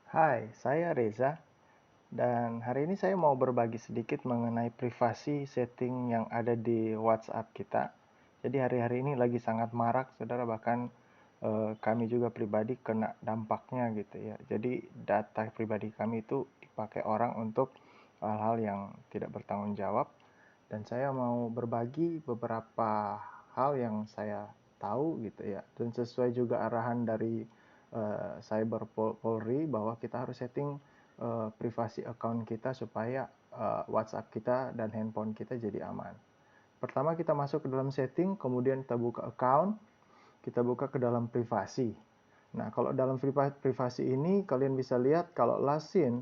Hai, saya Reza, dan hari ini saya mau berbagi sedikit mengenai privasi setting yang ada di WhatsApp kita. Jadi hari-hari ini lagi sangat marak, saudara, bahkan kami juga pribadi kena dampaknya gitu ya. Jadi data pribadi kami itu dipakai orang untuk hal-hal yang tidak bertanggung jawab, dan saya mau berbagi beberapa hal yang saya tahu gitu ya, dan sesuai juga arahan dari Cyber Polri bahwa kita harus setting privasi account kita supaya WhatsApp kita dan handphone kita jadi aman. Pertama kita masuk ke dalam setting, kemudian kita buka account, kita buka ke dalam privasi. Nah, kalau dalam privasi ini kalian bisa lihat kalau last seen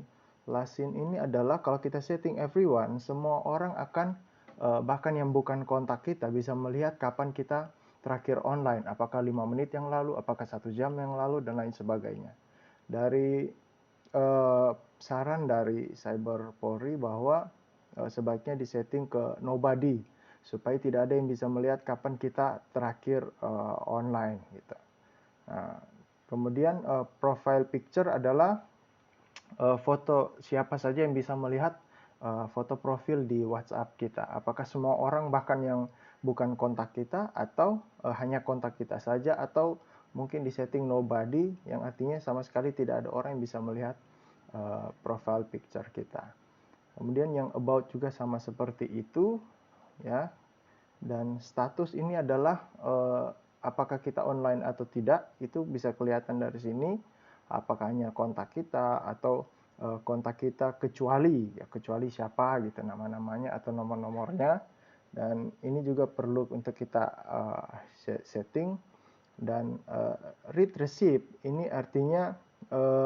ini adalah kalau kita setting everyone, semua orang akan bahkan yang bukan kontak kita bisa melihat kapan kita terakhir online, apakah 5 menit yang lalu, apakah 1 jam yang lalu, dan lain sebagainya. Dari saran dari Cyber Polri bahwa sebaiknya disetting ke nobody supaya tidak ada yang bisa melihat kapan kita terakhir online gitu. Nah, kemudian profile picture adalah foto siapa saja yang bisa melihat foto profil di WhatsApp kita. Apakah semua orang bahkan yang bukan kontak kita, atau hanya kontak kita saja, atau mungkin di setting nobody yang artinya sama sekali tidak ada orang yang bisa melihat profile picture kita. Kemudian yang about juga sama seperti itu ya. Dan status ini adalah apakah kita online atau tidak, itu bisa kelihatan dari sini. Apakah hanya kontak kita atau kontak kita kecuali siapa gitu, nama-namanya atau nomor-nomornya. Dan ini juga perlu untuk kita setting. Dan read receipt ini artinya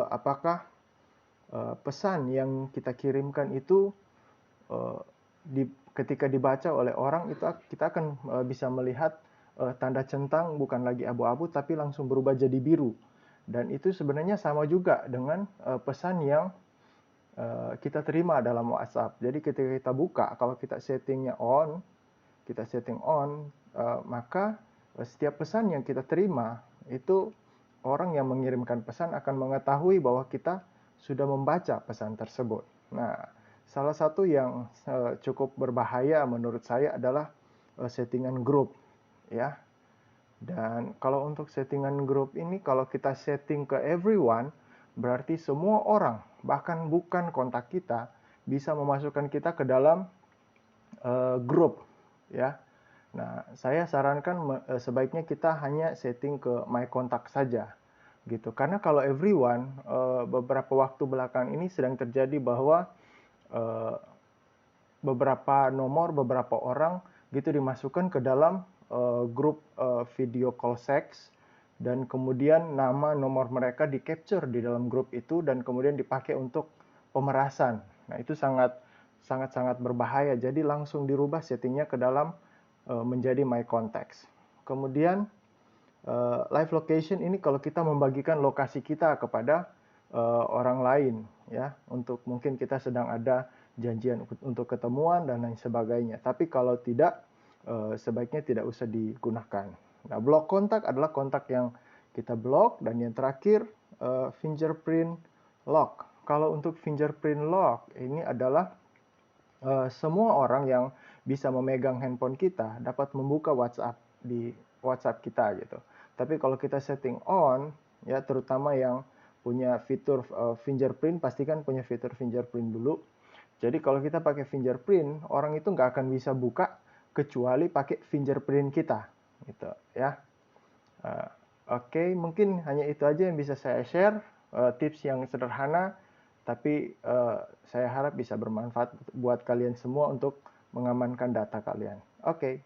apakah pesan yang kita kirimkan itu uh, ketika dibaca oleh orang itu kita akan bisa melihat tanda centang bukan lagi abu-abu tapi langsung berubah jadi biru. Dan itu sebenarnya sama juga dengan pesan yang kita terima dalam WhatsApp. Jadi ketika kita buka, kalau kita settingnya on, kita setting on, maka setiap pesan yang kita terima itu orang yang mengirimkan pesan akan mengetahui bahwa kita sudah membaca pesan tersebut. Nah, salah satu yang cukup berbahaya menurut saya adalah settingan grup ya. Dan kalau untuk settingan grup ini, kalau kita setting ke everyone, berarti semua orang, bahkan bukan kontak kita, bisa memasukkan kita ke dalam grup ya. Nah, saya sarankan sebaiknya kita hanya setting ke my contact saja gitu. Karena kalau everyone, beberapa waktu belakang ini sedang terjadi bahwa eh, beberapa nomor, beberapa orang gitu dimasukkan ke dalam grup video call seks, dan kemudian nama nomor mereka di capture di dalam grup itu dan kemudian dipakai untuk pemerasan. Nah, itu sangat sangat berbahaya. Jadi langsung dirubah settingnya ke dalam menjadi my contacts. Kemudian live location ini kalau kita membagikan lokasi kita kepada orang lain ya, untuk mungkin kita sedang ada janjian untuk ketemuan dan lain sebagainya. Tapi kalau tidak, sebaiknya tidak usah digunakan. Nah, block kontak adalah kontak yang kita blok. Dan yang terakhir, fingerprint lock. Kalau untuk fingerprint lock ini adalah semua orang yang bisa memegang handphone kita dapat membuka WhatsApp di WhatsApp kita gitu. Tapi kalau kita setting on ya, terutama yang punya fitur fingerprint, pastikan punya fitur fingerprint dulu. Jadi kalau kita pakai fingerprint, orang itu nggak akan bisa buka kecuali pakai fingerprint kita gitu ya. Uh, Oke, mungkin hanya itu aja yang bisa saya share, tips yang sederhana, tapi saya harap bisa bermanfaat buat kalian semua untuk mengamankan data kalian. Oke.